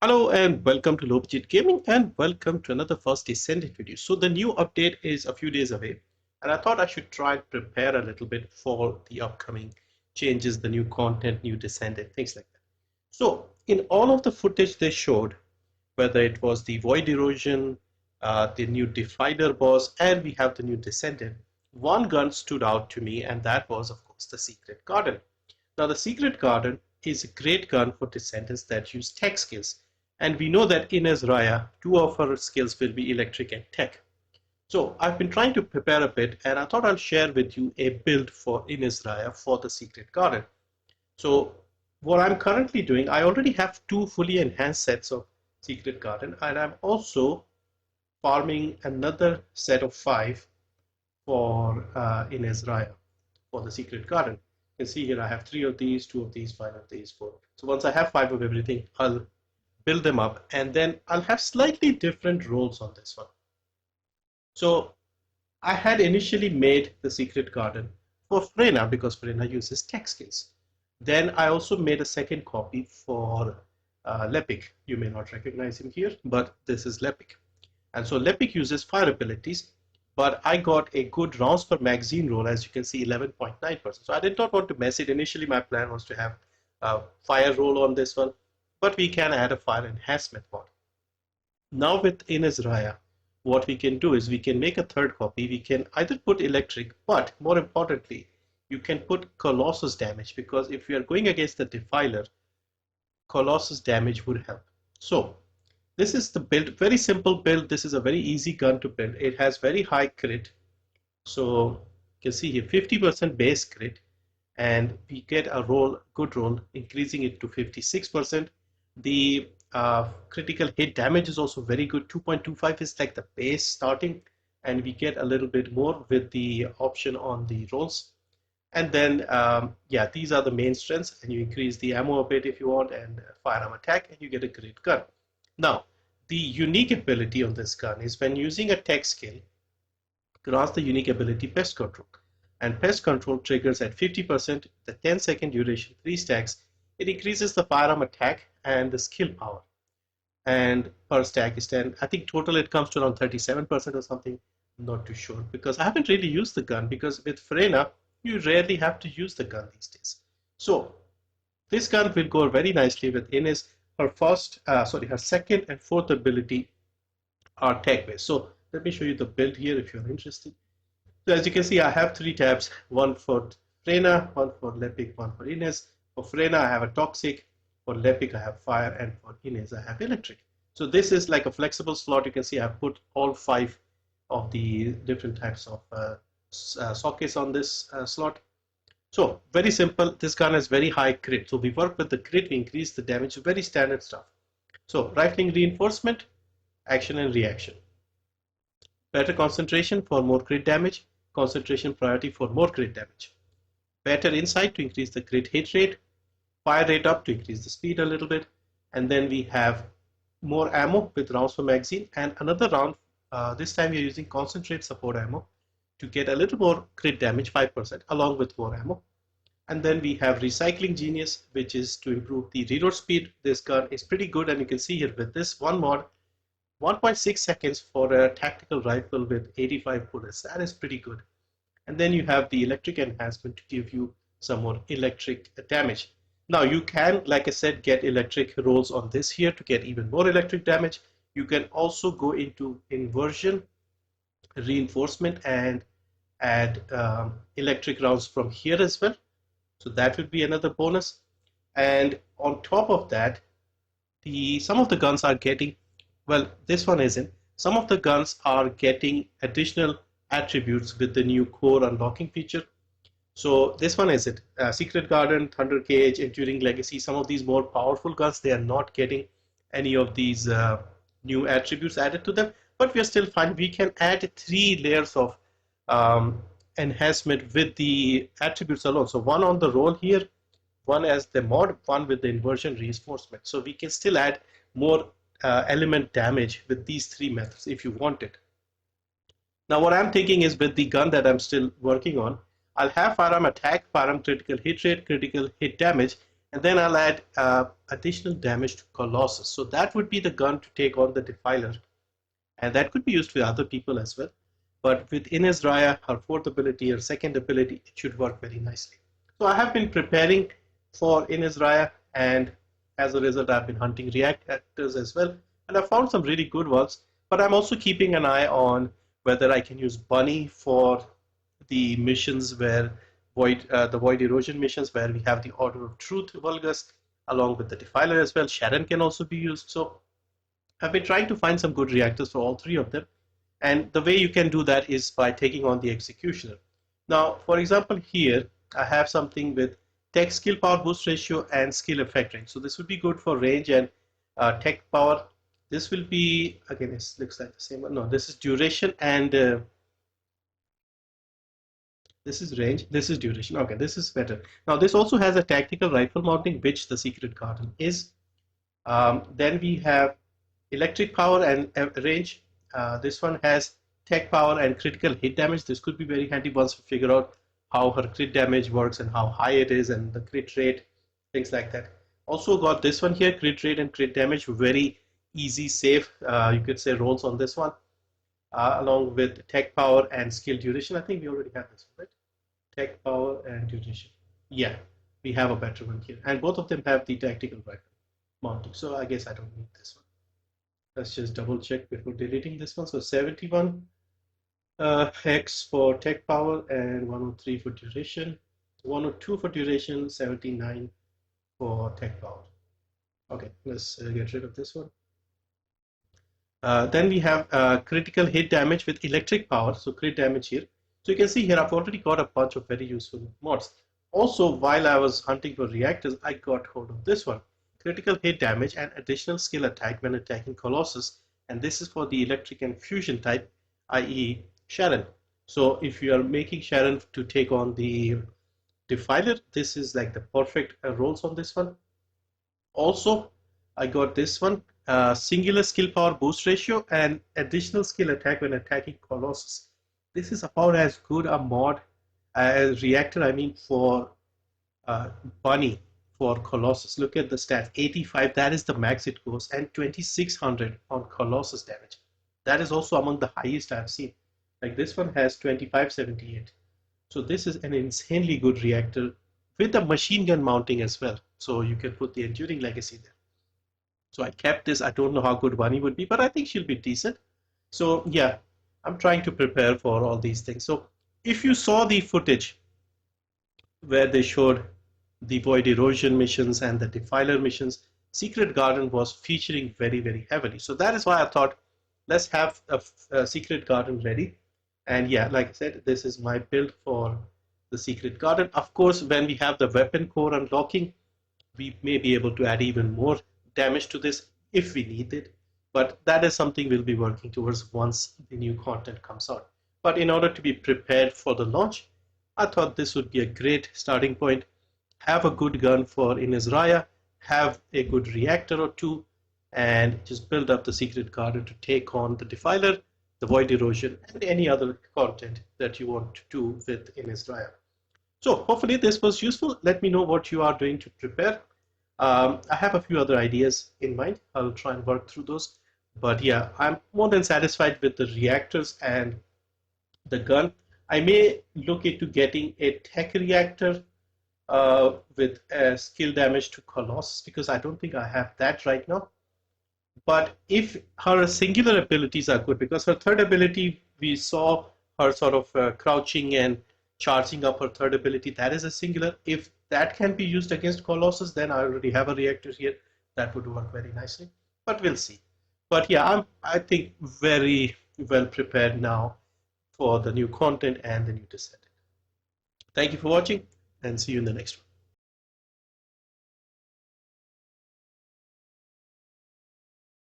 Hello and welcome to Low Budget Gaming and welcome to another first Descendant video. So the new update is a few days away and I thought I should try and prepare a little bit for the upcoming changes, the new content, new Descendant, things like that. So in all of the footage they showed, whether it was the Void Erosion, the new Defiler boss, and we have the new Descendant, one gun stood out to me and that was of course the Secret Garden. Now the Secret Garden is a great gun for Descendants that use tech skills. And we know that Ines Raya, two of her skills will be electric and tech. So I've been trying to prepare a bit and I thought I'll share with you a build for Ines Raya for the Secret Garden. So what I'm currently doing, I already have two fully enhanced sets of Secret Garden and I'm also farming another set of 5 for Ines Raya for the Secret Garden. You can see here I have 3 of these, 2 of these, 5 of these, 4. So once I have 5 of everything, I'll build them up and then I'll have slightly different roles on this one. So I had initially made the Secret Garden for Freyna because Freyna uses tech skills. Then I also made a second copy for Lepik. You may not recognize him here, but this is Lepik. And so Lepik uses fire abilities, but I got a good rounds per magazine roll, as you can see, 11.9%. So I did not want to mess it. Initially, my plan was to have a fire roll on this one, but we can add a fire enhancement mod. Now with Ines Raya, what we can do is we can make a third copy. We can either put electric, but more importantly, you can put Colossus damage, because if we are going against the Defiler, Colossus damage would help. So this is the build, very simple build. This is a very easy gun to build. It has very high crit. So you can see here 50% base crit, and we get a roll, good roll, increasing it to 56%. The critical hit damage is also very good. 2.25 is like the base starting, and we get a little bit more with the option on the rolls. And then, yeah, these are the main strengths, and you increase the ammo a bit if you want, and firearm attack, and you get a great gun. Now, the unique ability on this gun is when using a tech skill, grants the unique ability Pest Control. And Pest Control triggers at 50%, the 10-second duration, 3 stacks. It increases the firearm attack and the skill power. And per stack is 10. I think total it comes to around 37% or something. I'm not too sure, because I haven't really used the gun, because with Freyna, you rarely have to use the gun these days. So this gun will go very nicely with Ines. Her second and fourth ability are tech based. So let me show you the build here if you're interested. So as you can see, I have 3 tabs, one for Freyna, one for Lepik, one for Ines. For Freyna, I have a toxic. For Lepik, I have fire, and for Ines, I have electric. So this is like a flexible slot. You can see I've put all 5 of the different types of sockets on this slot. So very simple. This gun has very high crit. So we work with the crit, we increase the damage, very standard stuff. So rifling reinforcement, action and reaction. Better concentration for more crit damage, concentration priority for more crit damage. Better insight to increase the crit hit rate, fire rate up to increase the speed a little bit, and then we have more ammo with rounds per magazine, and another round, this time we are using concentrate support ammo to get a little more crit damage, 5%, along with more ammo. And then we have Recycling Genius, which is to improve the reload speed. This gun is pretty good, and you can see here with this one mod, 1.6 seconds for a tactical rifle with 85 bullets. That is pretty good. And then you have the electric enhancement to give you some more electric damage. Now you can, like I said, get electric rolls on this here to get even more electric damage. You can also go into inversion, reinforcement, and add electric rounds from here as well. So that would be another bonus. And on top of that, some of the guns are getting, well, this one isn't. Some of the guns are getting additional attributes with the new core unlocking feature. So this one is it. Secret Garden, Thunder Cage, Enduring Legacy, some of these more powerful guns, they are not getting any of these new attributes added to them, but we are still fine. We can add 3 layers of enhancement with the attributes alone. So one on the roll here, one as the mod, one with the inversion reinforcement. So we can still add more element damage with these 3 methods if you want it. Now what I'm taking is with the gun that I'm still working on, I'll have firearm attack, firearm critical hit rate, critical hit damage, And then I'll add additional damage to Colossus. So that would be the gun to take on the Defiler. And that could be used with other people as well. But with Ines Raya, her fourth ability, her second ability, it should work very nicely. So I have been preparing for Ines Raya, and as a result, I've been hunting reactors as well. And I found some really good ones. But I'm also keeping an eye on whether I can use Bunny for the missions where the Void Erosion missions where we have the Order of Truth Vulgus along with the Defiler as well. Sharon can also be used. So I've been trying to find some good reactors for all three of them. And the way you can do that is by taking on the Executioner. Now, for example, here I have something with tech skill power boost ratio and skill effect range. So this would be good for range and tech power. This will be, again, it looks like the same one. No, this is duration and this is range, this is duration. Okay, this is better. Now, this also has a tactical rifle mounting, which the Secret Garden is. Then we have electric power and range. This one has tech power and critical hit damage. This could be very handy once we figure out how her crit damage works and how high it is and the crit rate, things like that. Also got this one here, crit rate and crit damage, very easy, safe, you could say, rolls on this one, along with tech power and skill duration. I think we already have this one, right? Tech power and duration. Yeah, we have a better one here. And both of them have the tactical rifle mounting. So I guess I don't need this one. Let's just double check before deleting this one. So 71 X for tech power and 103 for duration. 102 for duration, 79 for tech power. Okay, let's get rid of this one. Then we have critical hit damage with electric power. So crit damage here. So you can see here I've already got a bunch of very useful mods. Also, while I was hunting for reactors, I got hold of this one. Critical hit damage and additional skill attack when attacking Colossus, and this is for the electric and fusion type, i.e. Sharon. So if you are making Sharon to take on the Defiler, this is like the perfect rolls on this one. Also, I got this one, singular skill power boost ratio and additional skill attack when attacking Colossus. This is about as good a mod as Reactor, I mean, for Bunny for Colossus. Look at the stats, 85, that is the max it goes, and 2600 on Colossus damage. That is also among the highest I've seen. Like this one has 2578. So this is an insanely good reactor with the machine gun mounting as well. So you can put the Enduring Legacy there. So I kept this. I don't know how good Bunny would be, but I think she'll be decent. So yeah, I'm trying to prepare for all these things. So if you saw the footage where they showed the Void Erosion missions and the Defiler missions, Secret Garden was featuring very, very heavily. So that is why I thought, let's have a Secret Garden ready. And yeah, like I said, this is my build for the Secret Garden. Of course, when we have the weapon core unlocking, we may be able to add even more damage to this if we need it. But that is something we'll be working towards once the new content comes out. But in order to be prepared for the launch, I thought this would be a great starting point. Have a good gun for Ines Raya, have a good reactor or two, and just build up the Secret Garden to take on the Defiler, the Void Erosion, and any other content that you want to do with Ines Raya. So hopefully this was useful. Let me know what you are doing to prepare. I have a few other ideas in mind. I'll try and work through those. But yeah, I'm more than satisfied with the reactors and the gun. I may look into getting a tech reactor with skill damage to Colossus, because I don't think I have that right now. But if her singular abilities are good, because her third ability, we saw her sort of crouching and charging up her third ability, that is a singular. If that can be used against Colossus, then I already have a reactor here. That would work very nicely, but we'll see. But yeah, I think very well prepared now for the new content and the new Descendant. Thank you for watching, and see you in the next one.